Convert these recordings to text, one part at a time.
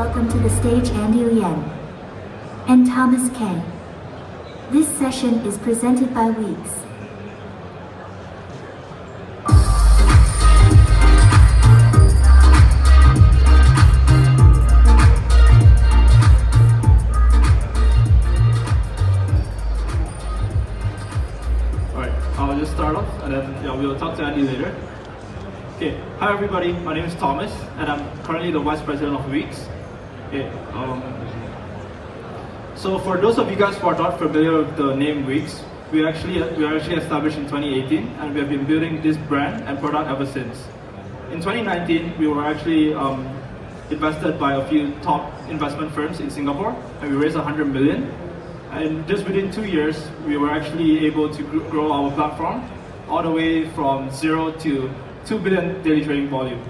welcome to the stage Anndy Lian and Thomas K. This session is presented by WEEX. Alright, I'll just start off and then we'll talk to Andy later. Okay, hi everybody, my name is Thomas and I'm currently the Vice President of WEEX. Okay, so for those of you guys who are not familiar with the name WEEX, we were actually established in 2018 and we have been building this brand and product ever since. In 2019, we were actually invested by a few top investment firms in Singapore and we raised 100 million. And just within 2 years, we were actually able to grow our platform all the way from 0 to 2 billion daily trading volume.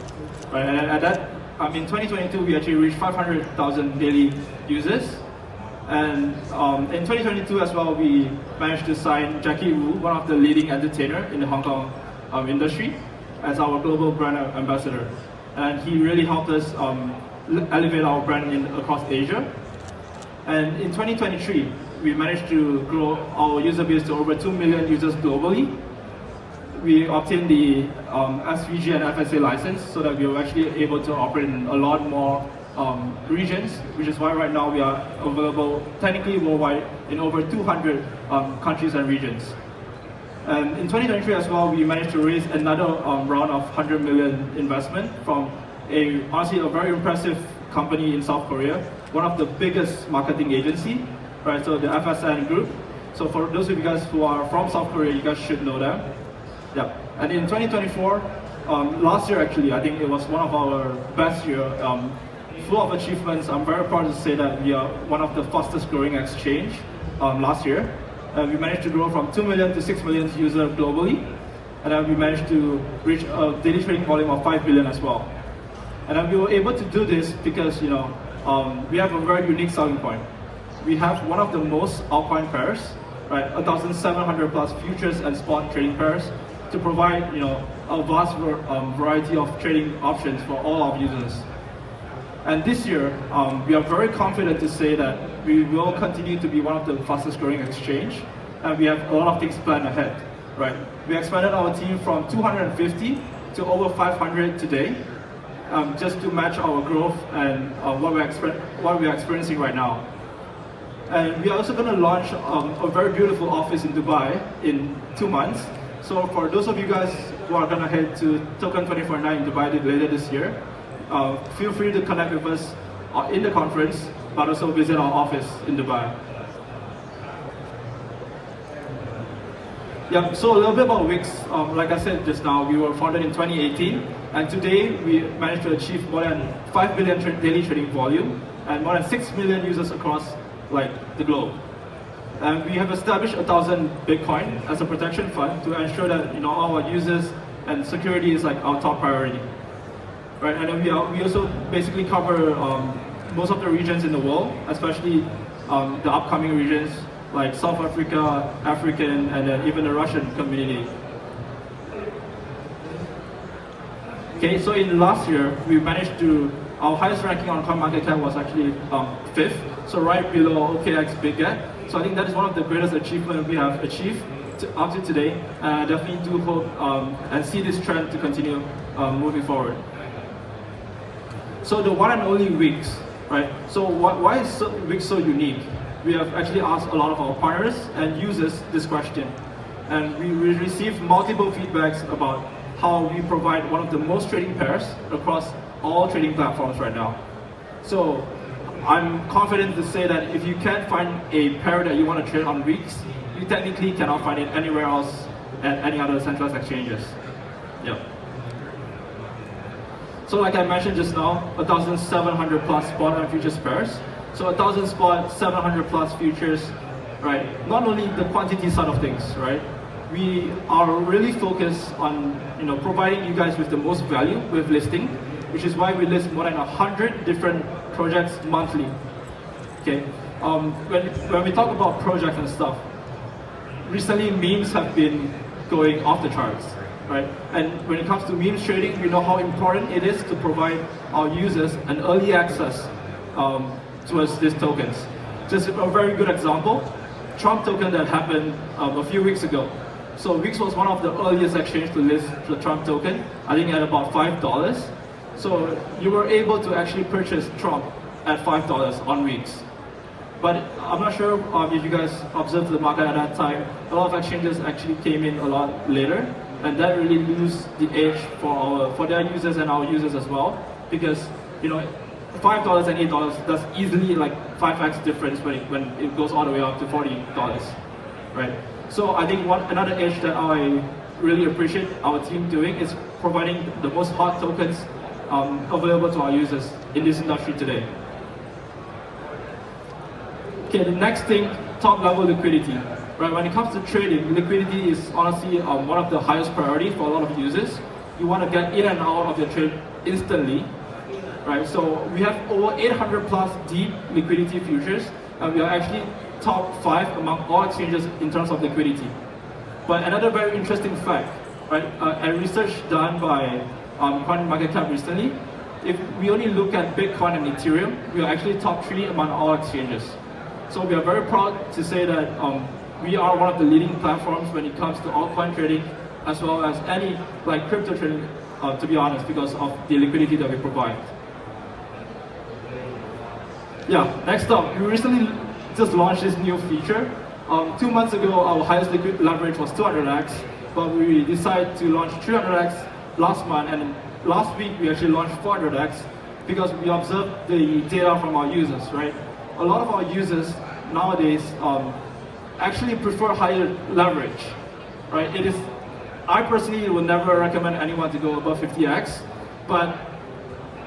Right? And at that, in 2022, we actually reached 500,000 daily users. And in 2022 as well, we managed to sign Jackie Wu, one of the leading entertainers in the Hong Kong industry, as our global brand ambassador. And he really helped us elevate our brand across Asia. And in 2023, we managed to grow our user base to over 2 million users globally. We obtained the SVG and FSA license so that we were actually able to operate in a lot more regions, which is why right now we are available technically worldwide in over 200 countries and regions. And in 2023 as well, we managed to raise another round of 100 million investment from honestly a very impressive company in South Korea, one of the biggest marketing agency, right? So the FSN group. So for those of you guys who are from South Korea, you guys should know them. Yeah. And in 2024, last year actually, I think it was one of our best year, full of achievements. I'm very proud to say that we are one of the fastest growing exchange last year. We managed to grow from 2 million to 6 million users globally, and then we managed to reach a daily trading volume of 5 billion as well. And then we were able to do this because we have a very unique selling point. We have one of the most altcoin pairs, right? 1,700 plus futures and spot trading pairs to provide a vast variety of trading options for all our users. And this year, we are very confident to say that we will continue to be one of the fastest growing exchange, and we have a lot of things planned ahead, right? We expanded our team from 250 to over 500 today, just to match our growth and what we're experiencing right now. And we are also going to launch a very beautiful office in Dubai in 2 months. So for those of you guys who are going to head to Token 24/9 in Dubai later this year, feel free to connect with us in the conference, but also visit our office in Dubai. Yeah, so a little bit about WEEX. Like I said just now, we were founded in 2018, and today we managed to achieve more than 5 billion daily trading volume and more than 6 million users across the globe. And we have established 1,000 Bitcoin as a protection fund to ensure that all our users and security is our top priority. Right, and then we also basically cover most of the regions in the world, especially the upcoming regions like South Africa, African, and then even the Russian community. Okay, so in last year, we managed to, our highest ranking on CoinMarketCap was actually 5th, so right below OKX Big Get. So I think that is one of the greatest achievements we have achieved up to today, and I definitely do hope and see this trend to continue moving forward. So the one and only WEEX, right? So why is WEEX so unique? We have actually asked a lot of our partners and users this question, and we received multiple feedbacks about how we provide one of the most trading pairs across all trading platforms right now. So I'm confident to say that if you can't find a pair that you want to trade on WEEX, you technically cannot find it anywhere else at any other centralized exchanges. Yeah. So like I mentioned just now, 1,700 plus spot and futures pairs. So 1,000 spot, 700 plus futures, right? Not only the quantity side of things, right? We are really focused on providing you guys with the most value with listing, which is why we list more than 100 different projects monthly. Okay. When we talk about projects and stuff, recently memes have been going off the charts. Right? And when it comes to memes trading, we know how important it is to provide our users an early access towards these tokens. Just a very good example, Trump token that happened a few weeks ago. So WEEX was one of the earliest exchanges to list the Trump token, I think at about $5. So you were able to actually purchase Trump at $5 on WEEX. But I'm not sure if you guys observed the market at that time. A lot of exchanges actually came in a lot later, and that really lose the edge for their users and our users as well. Because $5 and $8, that's easily like 5x difference when it goes all the way up to $40, right? So I think another edge that I really appreciate our team doing is providing the most hot tokens available to our users in this industry today. Okay, the next thing, top level liquidity. Right, when it comes to trading, liquidity is honestly one of the highest priorities for a lot of users. You want to get in and out of your trade instantly. Right, so we have over 800 plus deep liquidity futures, and we are actually top 5 among all exchanges in terms of liquidity. But another very interesting fact, right, a research done by CoinMarketCap recently, if we only look at Bitcoin and Ethereum, we are actually top 3 among all exchanges. So we are very proud to say that we are one of the leading platforms when it comes to altcoin trading, as well as any crypto trading, to be honest, because of the liquidity that we provide. Yeah, next up, we recently just launched this new feature. 2 months ago, our highest liquid leverage was 200x, but we decided to launch 300x last month, and last week we actually launched 400x because we observed the data from our users, right? A lot of our users nowadays actually prefer higher leverage, right? I personally would never recommend anyone to go above 50x, but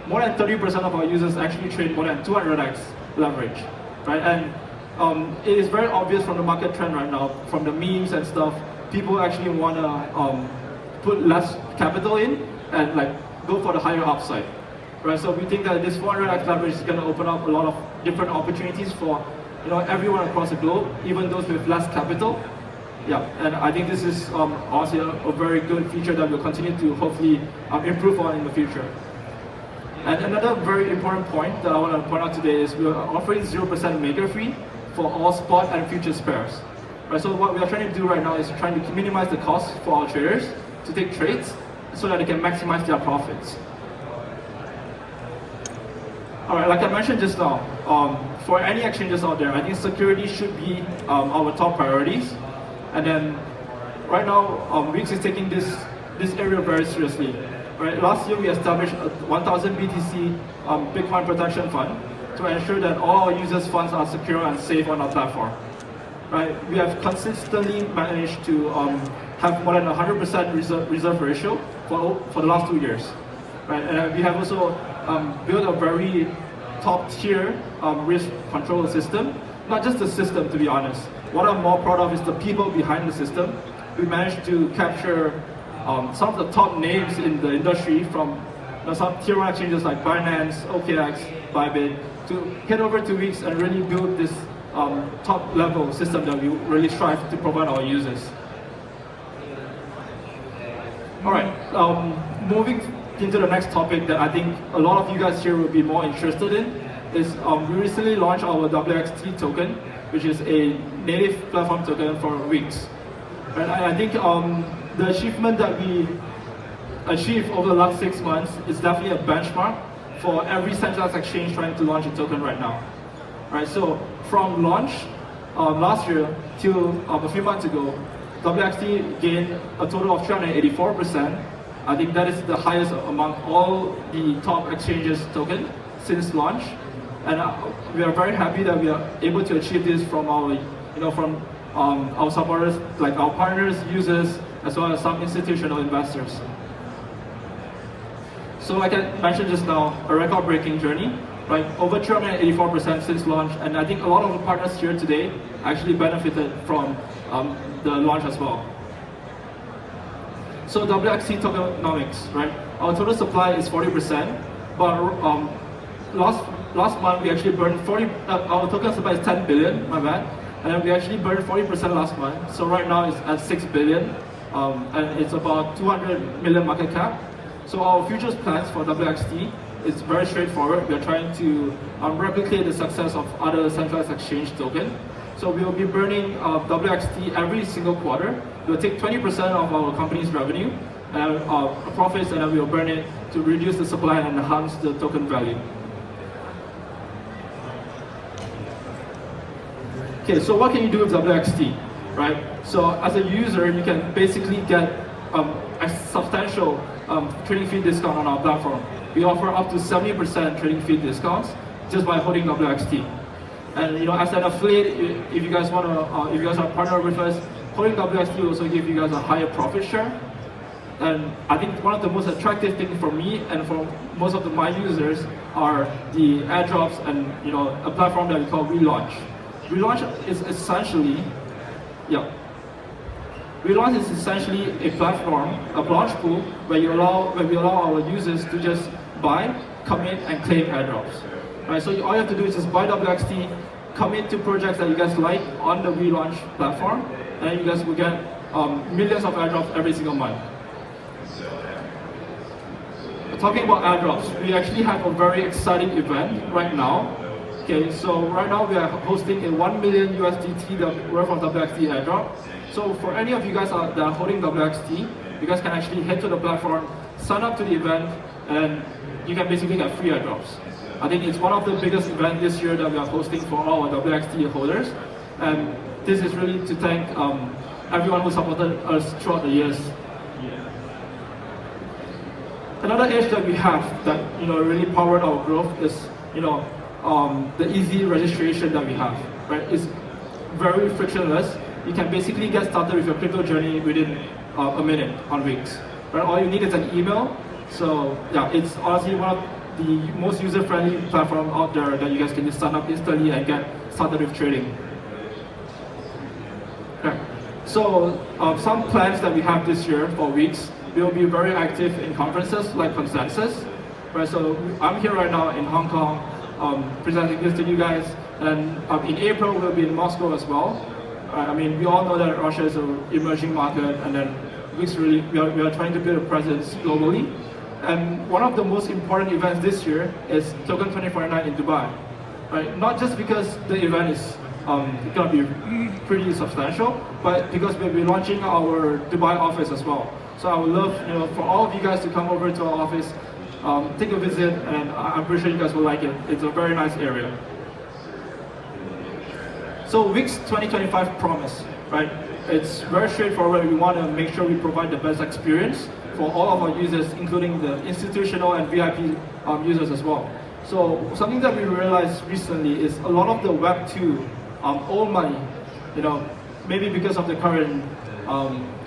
more than 30% of our users actually trade more than 200x leverage, right? And it is very obvious from the market trend right now, from the memes and stuff, people actually want to put less capital in and go for the higher upside. Right, so we think that this 400x leverage is going to open up a lot of different opportunities for everyone across the globe, even those with less capital. Yeah, and I think this is also a very good feature that we'll continue to hopefully improve on in the future. And another very important point that I want to point out today is we are offering 0% maker fee for all spot and futures pairs. Right, so what we are trying to do right now is trying to minimize the cost for our traders to take trades so that they can maximize their profits. All right, like I mentioned just now, for any exchanges out there, I think security should be our top priorities. And then right now, WEEX is taking this area very seriously. Right, last year we established a 1,000 BTC Bitcoin protection fund to ensure that all our users' funds are secure and safe on our platform. Right, we have consistently managed to have more than 100% reserve ratio for the last 2 years. Right, and we have also build a very top tier risk control system. Not just the system, to be honest. What I'm more proud of is the people behind the system. We managed to capture some of the top names in the industry from some tier 1 exchanges like Binance, OKX, Bybit, to head over to WEEX and really build this top level system that we really strive to provide our users. All right, moving into the next topic that I think a lot of you guys here will be more interested in is we recently launched our WXT token, which is a native platform token for WEEX. And I think the achievement that we achieved over the last 6 months is definitely a benchmark for every centralized exchange trying to launch a token right now. Right, so from launch last year till a few months ago, WXT gained a total of 384%. I think that is the highest among all the top exchanges token since launch, and we are very happy that we are able to achieve this from our, our supporters, like our partners, users, as well as some institutional investors. So, like I mentioned just now, a record-breaking journey, right? Over 384% since launch, and I think a lot of the partners here today actually benefited from the launch as well. So WXT tokenomics, right? Our total supply is 40%, but last month we actually burned 40. Our token supply is 10 billion, my bad, and we actually burned 40% last month. So right now it's at 6 billion, and it's about 200 million market cap. So our futures plans for WXT it's very straightforward. We are trying to replicate the success of other centralized exchange token. So we will be burning WXT every single quarter. We'll take 20% of our company's revenue and profits, and then we'll burn it to reduce the supply and enhance the token value. Okay, so what can you do with WXT, right? So as a user, you can basically get a substantial trading fee discount on our platform. We offer up to 70% trading fee discounts just by holding WXT. And as an affiliate, if you guys want to, if you guys are partner with us, holding WXT will also give you guys a higher profit share. And I think one of the most attractive things for me and for most of my users are the airdrops and a platform that we call Relaunch. Relaunch is essentially, Relaunch is essentially a platform, a launch pool where we allow our users to just buy, commit, and claim airdrops. Right, so all you have to do is just buy WXT, commit to projects that you guys like on the Relaunch platform, and then you guys will get millions of airdrops every single month. Talking about airdrops, we actually have a very exciting event right now. Okay, so right now we are hosting a 1 million USDT worth of WXT airdrop. So for any of you guys that are holding WXT, you guys can actually head to the platform, sign up to the event, and you can basically get free airdrops. I think it's one of the biggest events this year that we are hosting for all our WXT holders. And this is really to thank everyone who supported us throughout the years. Another edge that we have that really powered our growth is the easy registration that we have. Right, it's very frictionless. You can basically get started with your crypto journey within a minute on WEEX. Right, all you need is an email. So yeah, it's honestly one of the most user-friendly platform out there that you guys can just sign up instantly and get started with trading. Okay. So some plans that we have this year for WEEX, we will be very active in conferences like Consensus. Right, so I'm here right now in Hong Kong presenting this to you guys, and in April we'll be in Moscow as well. I mean, we all know that Russia is an emerging market, and then WEEX we are trying to build a presence globally. And one of the most important events this year is Token 2049 in Dubai. Right? Not just because the event is going to be pretty substantial, but because we'll be launching our Dubai office as well. So I would love for all of you guys to come over to our office, take a visit, and I'm pretty sure you guys will like it. It's a very nice area. So WEEX 2025 promise, right? It's very straightforward. We want to make sure we provide the best experience for all of our users, including the institutional and VIP users as well. So something that we realized recently is a lot of the Web 2 old money, maybe because of the current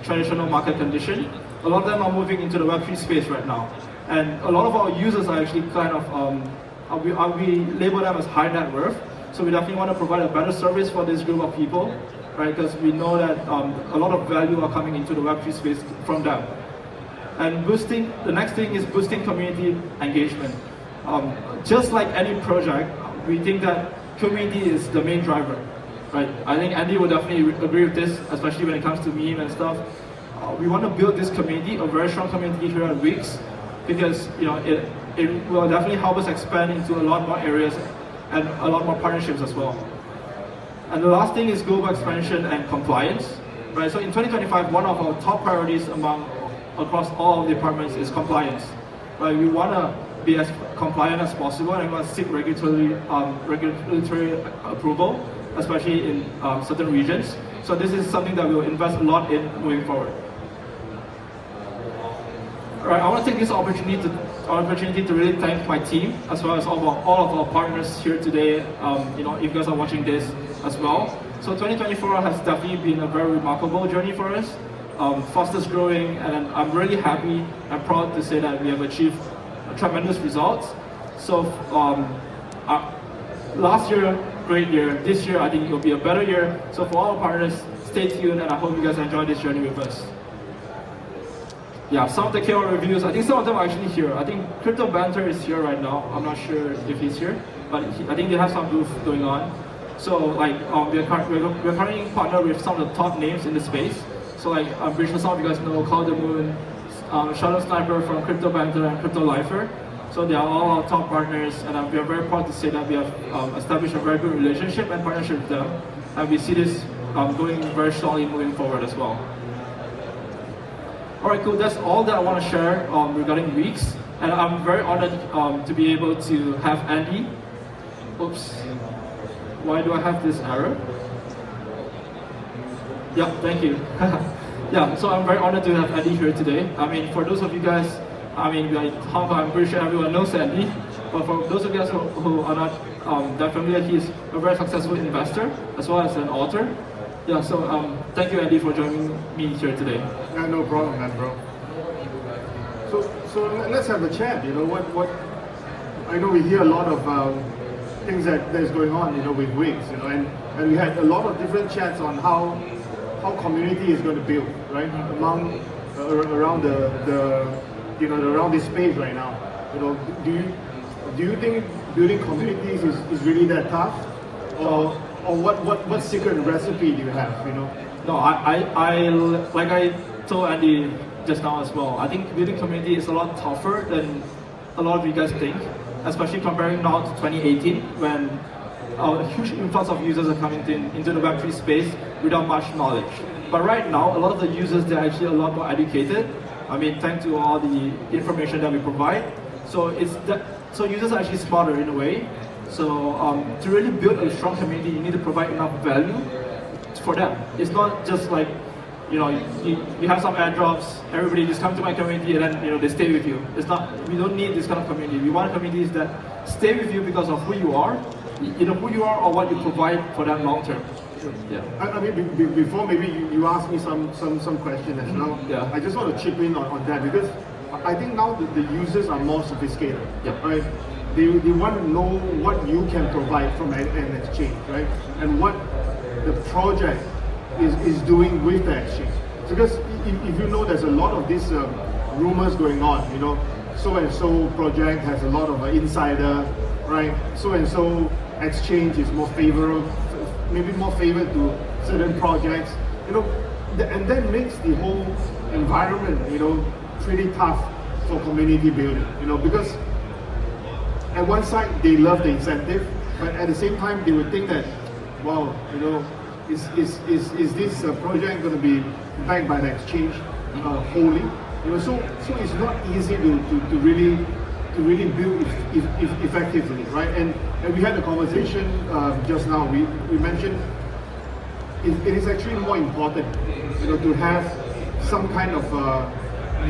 traditional market condition, a lot of them are moving into the Web 3 space right now. And a lot of our users are actually kind of, we label them as high net worth. So we definitely want to provide a better service for this group of people, right? Because we know that a lot of value are coming into the Web 3 space from them. And the next thing is boosting community engagement. Just like any project, we think that community is the main driver, right? I think Andy would definitely agree with this, especially when it comes to meme and stuff. We want to build this community, a very strong community here at WEEX, because it will definitely help us expand into a lot more areas and a lot more partnerships as well. And the last thing is global expansion and compliance, right? So in 2025, one of our top priorities across all of the departments is compliance. Right? We want to be as compliant as possible, and we want to seek regulatory approval, especially in certain regions. So this is something that we will invest a lot in moving forward. All right, I want to take this opportunity to really thank my team, as well as all of our partners here today. If you guys are watching this as well. So 2024 has definitely been a very remarkable journey for us. Fastest growing, and I'm really happy and proud to say that we have achieved tremendous results. So last year, great year. This year, I think it will be a better year. So for all our partners, stay tuned, and I hope you guys enjoy this journey with us. Yeah, some of the KOL reviews, I think some of them are actually here. I think Crypto Banter is here right now. I'm not sure if he's here, but I think they have some booth going on. So like we're currently partnered with some of the top names in the space. So like I'm pretty sure some of you guys know Call the Moon, Shadow Sniper from Crypto Banter and Crypto Lifer. So they are all our top partners, and we are very proud to say that we have established a very good relationship and partnership with them, and we see this going very strongly moving forward as well. Alright, cool. That's all that I want to share regarding WEEX, and I'm very honored to be able to have Andy. Oops. Why do I have this error? Yeah, thank you. Yeah, so I'm very honored to have Andy here today. I mean, for those of you guys, I mean, like Hong Kong, I'm pretty sure everyone knows Andy, but for those of you guys who are not that familiar, he's a very successful investor as well as an author. Yeah, so thank you, Andy, for joining me here today. Yeah, no problem, man, bro. So let's have a chat. You know what? I know we hear a lot of things that's going on, you know, with WEEX, you know, and we had a lot of different chats on how community is going to build, right? Around around this space right now. You know, do you think building communities is really that tough, or what secret recipe do you have? You know? No, I like I told Andy just now as well. I think building community is a lot tougher than a lot of you guys think, especially comparing now to 2018 when a huge influx of users are coming into the Web3 space without much knowledge. But right now, a lot of the users, they're actually a lot more educated. I mean, thanks to all the information that we provide. So so users are actually smarter in a way. So to really build a strong community, you need to provide enough value for them. It's not just like, you know, you have some airdrops, everybody just come to my community and then, you know, they stay with you. It's not, we don't need this kind of community. We want communities that stay with you because of who you are, who you are or what you provide for them long term. Yeah. I mean, before maybe you ask me some question as well. Yeah. I just want to chip in on that because I think now the users are more sophisticated. Yeah. Right? They want to know what you can provide from an exchange, right? And what the project is doing with the exchange. Because if you know, there's a lot of these rumors going on. You know, so and so project has a lot of insider, right? So and so exchange is more favorable, maybe more favored to certain projects. You know, and that makes the whole environment, you know, pretty tough for community building. You know, because at one side they love the incentive, but at the same time they would think that, wow, you know, is this project going to be backed by the exchange wholly? You know, so it's not easy to really build effectively, right? And we had a conversation just now. We mentioned it is actually more important, you know, to have some kind of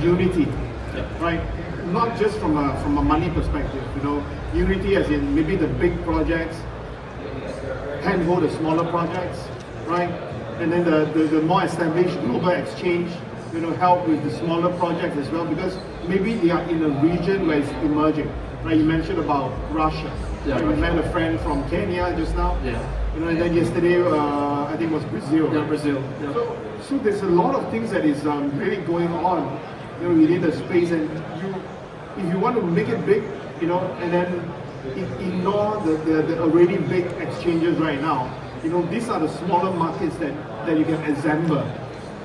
unity, right? Not just from a money perspective, you know, unity as in maybe the big projects handhold the smaller projects, right? And then the more established global exchange, you know, help with the smaller projects as well, because maybe they are in a region where it's emerging, right? You mentioned about Russia. Yeah, right? We met a friend from Kenya just now. Yeah. You know, and then yesterday I think it was Brazil. Yeah, Brazil. Yeah. So there's a lot of things that is really going on, you know, within the space, and if you want to make it big, you know, and then ignore the already big exchanges right now, you know, these are the smaller markets that you can assemble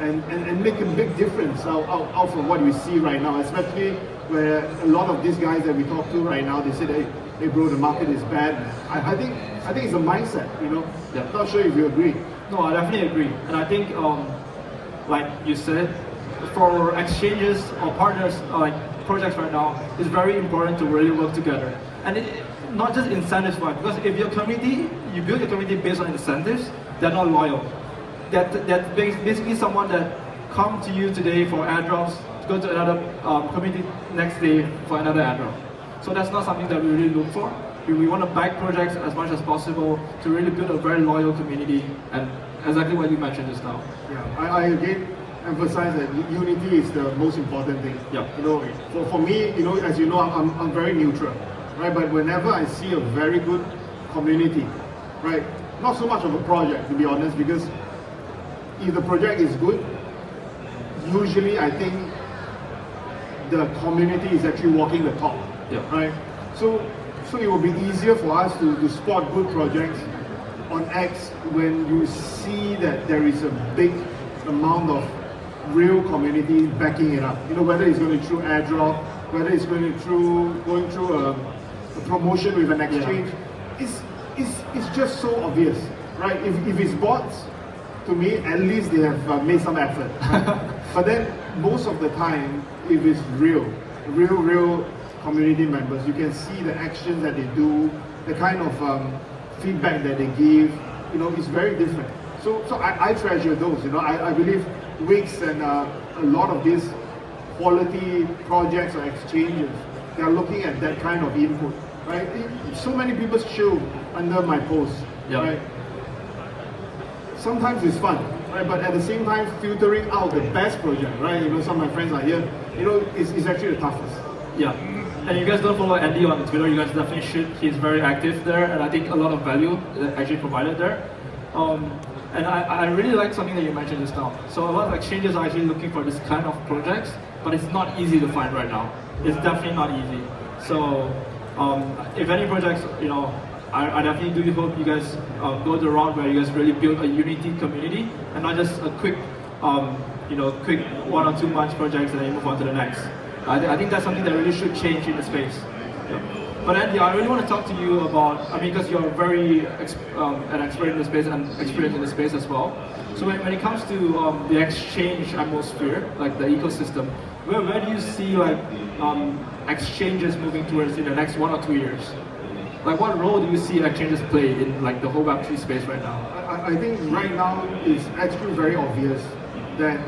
and make a big difference out from what we see right now, especially where a lot of these guys that we talk to right now, they say that, hey bro, the market is bad. I think it's a mindset, you know. Yeah. Not sure if you agree. No, I definitely agree. And I think, like you said, for exchanges or partners, like projects right now, it's very important to really work together. And not just incentives, right? Because if your community, you build your community based on incentives, they're not loyal. That basically someone that come to you today for airdrops, go to another community next day for another airdrop. So that's not something that we really look for. We want to back projects as much as possible to really build a very loyal community, and exactly what you mentioned just now. Yeah, I again emphasize that unity is the most important thing. Yeah. You know, for me, you know, as you know, I'm very neutral, right? But whenever I see a very good community, right, not so much of a project, to be honest, because if the project is good, usually I think the community is actually walking the talk, right? So it will be easier for us to spot good projects on X when you see that there is a big amount of real community backing it up. You know, whether it's going to through airdrop whether it's going through a promotion with an exchange, it's just so obvious, right? If it's bots, to me, at least they have made some effort. But then most of the time, if it's real community members, you can see the actions that they do, the kind of feedback that they give, it's very different. So I treasure those, I believe WEEX and a lot of these quality projects or exchanges, they are looking at that kind of input, right? So many people chill under my posts, right? Sometimes it's fun, right? But at the same time, filtering out the best project, right? Some of my friends are here, it's actually the toughest. Yeah. And you guys don't follow Andy on Twitter, you guys definitely should. He's very active there, and I think a lot of value is actually provided there. And I really like something that you mentioned just now. So a lot of exchanges are actually looking for this kind of projects, but it's not easy to find right now. It's definitely not easy. So if any projects, I definitely do hope you guys go the route where you guys really build a unity community and not just a quick, quick 1 or 2 month projects and then you move on to the next. I think that's something that really should change in the space. Yeah. But Andy, I really want to talk to you about, because you're very an expert in the space and experienced in the space as well. So when it comes to the exchange atmosphere, like the ecosystem, where do you see exchanges moving towards in the next 1 or 2 years? Like what role do you see exchanges play in the whole Web3 space right now? I think right now it's actually very obvious that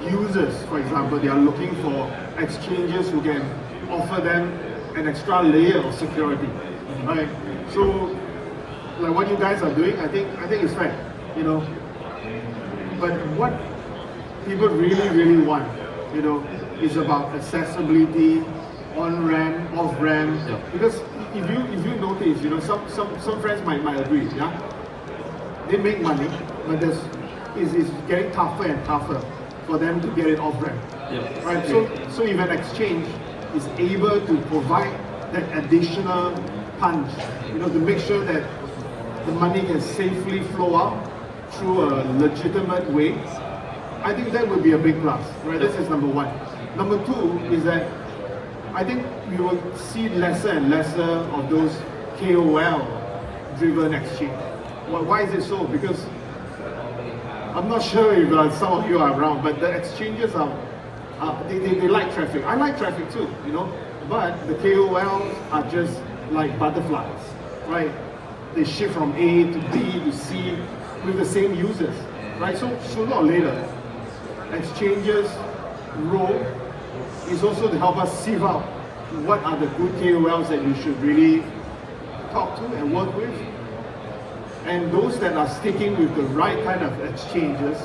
users, for example, they are looking for exchanges who can offer them an extra layer of security, right? So, like what you guys are doing, I think it's fair, But what people really want, is about accessibility, on-ramp, off-ramp. Yeah. Because if you notice, some friends might agree, yeah? They make money, but it's getting tougher and tougher for them to get it off-ramp. Yeah. Right? So if an exchange is able to provide that additional punch, to make sure that the money can safely flow out through a legitimate way, I think that would be a big plus, right? This is number one. Number two is that I think we will see lesser and lesser of those KOL-driven exchange. Why is it so? Because I'm not sure if some of you are around, but the exchanges they like traffic. I like traffic too, but the KOLs are just like butterflies, right? They shift from A to B to C with the same users, right? So sooner or later, exchanges' role is also to help us sieve out what are the good KOLs that you should really talk to and work with. And those that are sticking with the right kind of exchanges,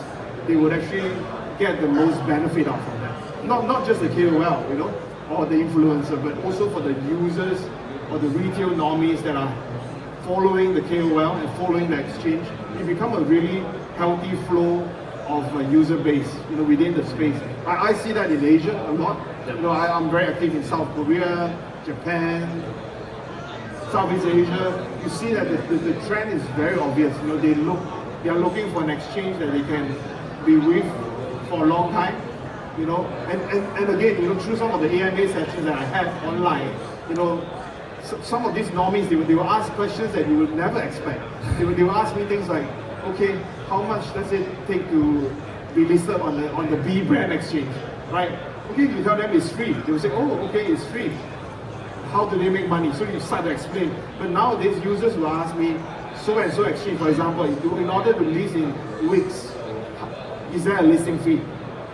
they would actually get the most benefit out from that. Not just the KOL, or the influencer, but also for the users or the retail normies that are following the KOL and following the exchange. You become a really healthy flow of a user base, within the space. I see that in Asia a lot. I'm very active in South Korea, Japan, Southeast Asia. You see that the trend is very obvious. They are looking for an exchange that they can be with for a long time. And again, through some of the AMA sessions that I had online, some of these normies, they will ask questions that you would never expect. They will ask me things like, okay, how much does it take to be listed on the B brand exchange, right? Okay, you tell them it's free. They will say, oh, okay, it's free. How do they make money? So you start to explain. But nowadays, users will ask me, so and so exchange, for example, in order to list in WEEX, is there a listing fee?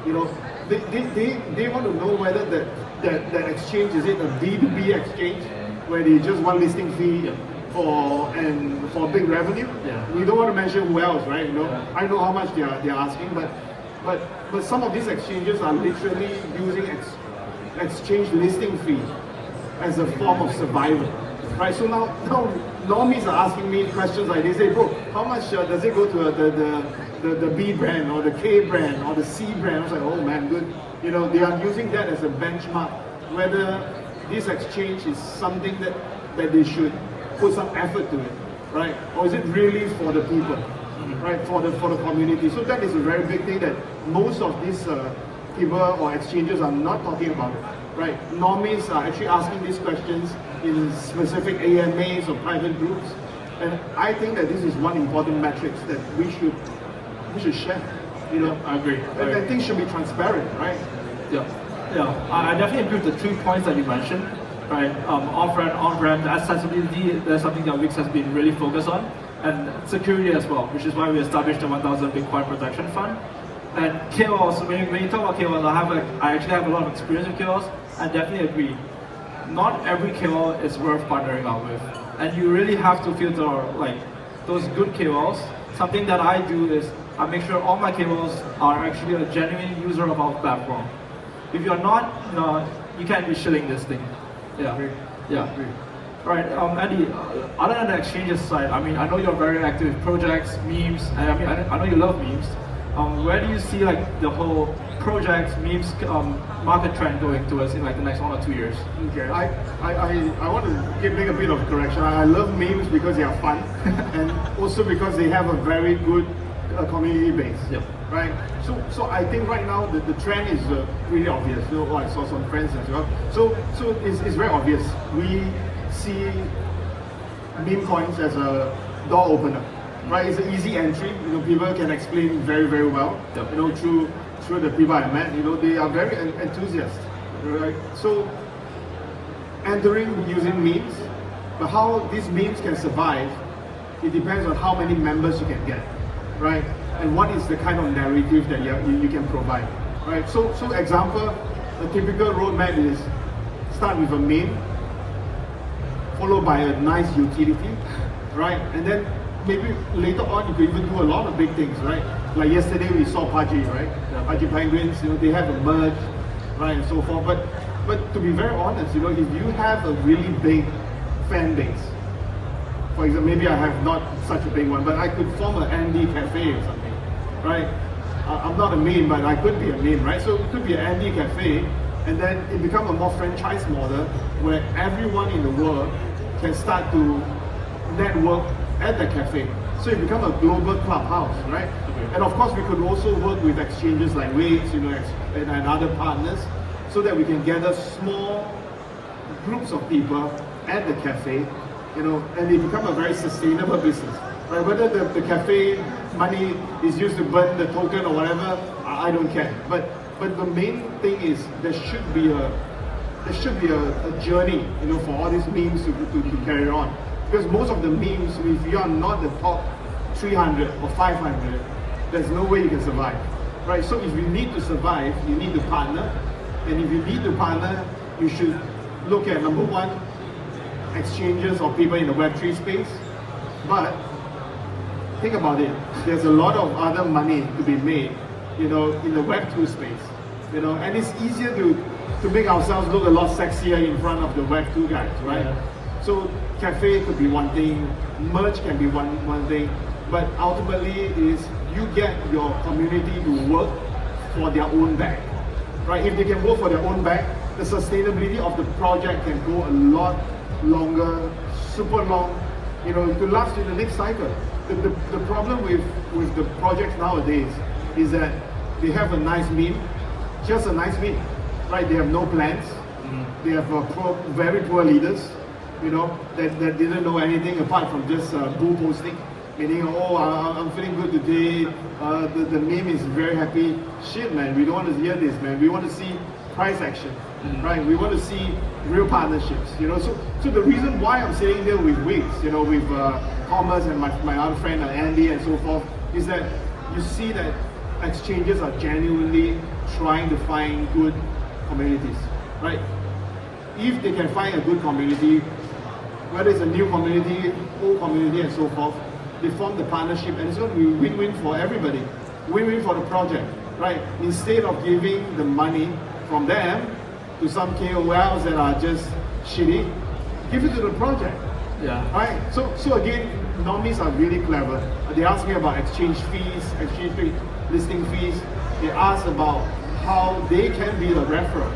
They want to know whether that exchange, is it a B2B exchange where they just want listing fee for big revenue? Yeah. We don't want to mention who else, right? I know how much they are asking, but some of these exchanges are literally using exchange listing fee as a form of survival, right? So now normies are asking me questions like this. They say, bro, how much does it go to the B brand or the K brand or the C brand? I was like, oh man, good. They are using that as a benchmark, whether this exchange is something that they should put some effort to it, right? Or is it really for the people, right? For the community. So that is a very big thing that most of these people or exchanges are not talking about, right? Normies are actually asking these questions in specific AMAs or private groups, and I think that this is one important metric that we should share. You know, I agree. And things should be transparent, right? Yeah. I definitely agree with the 3 points that you mentioned, right? Off-brand, on-brand, accessibility, that's something that WEEX has been really focused on, and security as well, which is why we established the 1,000 Bitcoin Protection Fund. And KOLs, when you talk about KOLs, I actually have a lot of experience with KOLs, and definitely agree. Not every KOL is worth partnering up with, and you really have to filter like those good KOLs. Something that I do is I make sure all my KOLs are actually a genuine user of our platform. If you're not, you can't be shilling this thing. Yeah. Agree. Yeah. Agree. Right, Andy, other than the exchanges side, I mean, I know you're very active with projects, memes, and I know you love memes. Where do you see like the whole projects, memes, market trend going towards in like the next 1 or 2 years? Okay, I want to make a bit of correction. I love memes because they are fun, and also because they have a very good community base. Yep. Right. So I think right now the trend is really obvious. You know, I saw some friends as well. So it's very obvious. We see meme coins as a door opener. Right, it's an easy entry. You know, people can explain very, very well. Yep. You know, through the people I met. You know, they are very enthusiastic. Right. So entering using memes, but how these memes can survive, it depends on how many members you can get, right? And what is the kind of narrative that you can provide, right? So example, a typical roadmap is start with a meme, followed by a nice utility, right? And then maybe later on you could even do a lot of big things, right? Like yesterday we saw Pudgy, right? Pudgy Penguins, you know, they have a merge, right, and so forth. But to be very honest, you know, if you have a really big fan base, for example, maybe I have not such a big one, but I could form an Andy cafe or something, right? I'm not a meme, but I could be a meme, right? So it could be an Andy cafe, and then it become a more franchise model where everyone in the world can start to network at the cafe. So it become a global clubhouse, right? Okay. And of course, we could also work with exchanges like WEEX, you know, and other partners, so that we can gather small groups of people at the cafe, you know, and it become a very sustainable business. Right? Whether the cafe money is used to burn the token or whatever, I don't care. But the main thing is there should be a journey, you know, for all these memes to carry on. Because most of the memes, if you are not the top 300 or 500, there's no way you can survive, right? So if you need to survive, you need to partner, and if you need to partner, you should look at number one, exchanges or people in the Web3 space. But think about it, there's a lot of other money to be made, you know, in the Web2 space, you know, and it's easier to make ourselves look a lot sexier in front of the Web2 guys, right? Yeah. So cafe could be one thing, merge can be one thing, but ultimately is you get your community to work for their own back, right? If they can work for their own back, the sustainability of the project can go a lot longer, super long, you know, to last in the next cycle. The problem with the projects nowadays is that they have a nice meme, just a nice meme, right? They have no plans, they have very poor leaders, you know, that didn't know anything apart from just bull posting, meaning, oh, I'm feeling good today, the meme is very happy. Shit, man, we don't want to hear this, man. We want to see price action, right? We want to see real partnerships, you know. So the reason why I'm sitting here with WEEX, you know, with Thomas and my other friend Andy and so forth, is that you see that exchanges are genuinely trying to find good communities, right? If they can find a good community, whether it's a new community, old community and so forth, they form the partnership and it's going to be win-win for everybody. Win-win for the project, right? Instead of giving the money from them to some KOLs that are just shitty, give it to the project. Yeah. Right? So again, normies are really clever. They ask me about exchange fees, listing fees. They ask about how they can be the referral.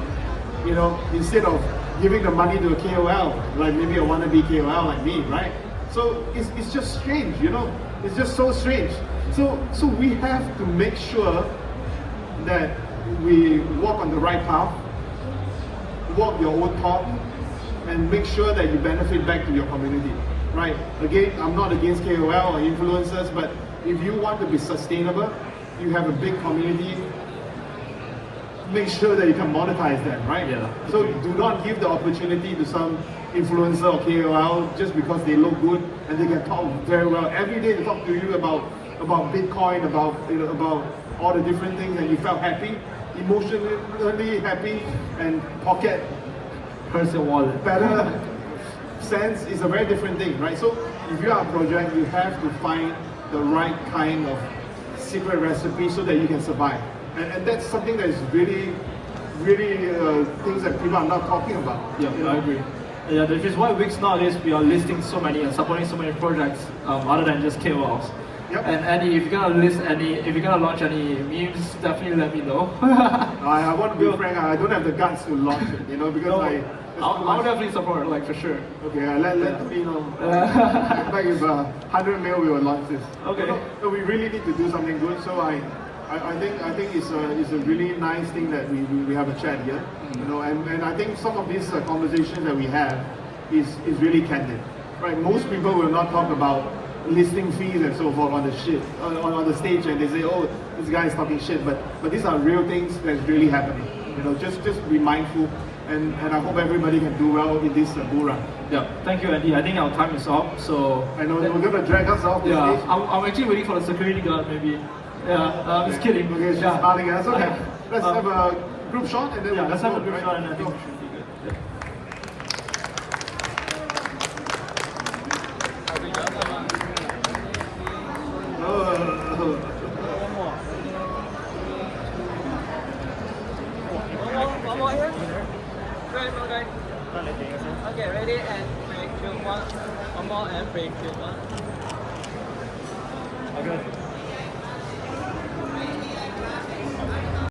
You know, instead of giving the money to a KOL, like maybe a wannabe KOL like me, right? So it's just strange, you know? It's just so strange. So we have to make sure that we walk on the right path, walk your own talk and make sure that you benefit back to your community, right? Again, I'm not against KOL or influencers, but if you want to be sustainable, you have a big community, make sure that you can monetize them, right? Yeah. So do not give the opportunity to some influencer or KOL just because they look good and they can talk very well. Every day they talk to you about Bitcoin, about about all the different things, and you felt happy, emotionally happy, and pocket Where's your wallet? better sense is a very different thing, right? So if you are a project, you have to find the right kind of secret recipe so that you can survive. And that's something that is really things that people are not talking about. Yeah, you know? I agree. Yeah, which is why WEEX nowadays we are listing so many and supporting so many projects other than just KOLs. Yep. And Andy, if you're gonna launch any memes, definitely let me know. I want to be frank, I don't have the guts to launch it, because No, I'll definitely support, like for sure. Okay, let me know. Like if 100 mil, we will launch this. Okay. So we really need to do something good. So I think it's a really nice thing that we have a chat here. And I think some of these conversations that we have is really candid, right? Most people will not talk about listing fees and so forth on the stage, and they say, oh, this guy is talking shit. But these are real things that's really happening. Just be mindful. And I hope everybody can do well in this bull run. Yeah, thank you, Andy. I think our time is up, so... I know, we're going to drag us off the Yeah, stage. I'm actually waiting for the security guard, maybe. Yeah, I'm just kidding. Okay, she's Yeah. smiling at us. Okay, let's have a group shot and then Yeah, we'll let's have a go, group right? shot and I think Go. we should be good. Yeah. One more here. Right, right. Okay, ready and 3, 2, 1. One more and 3, 2, 1. Okay.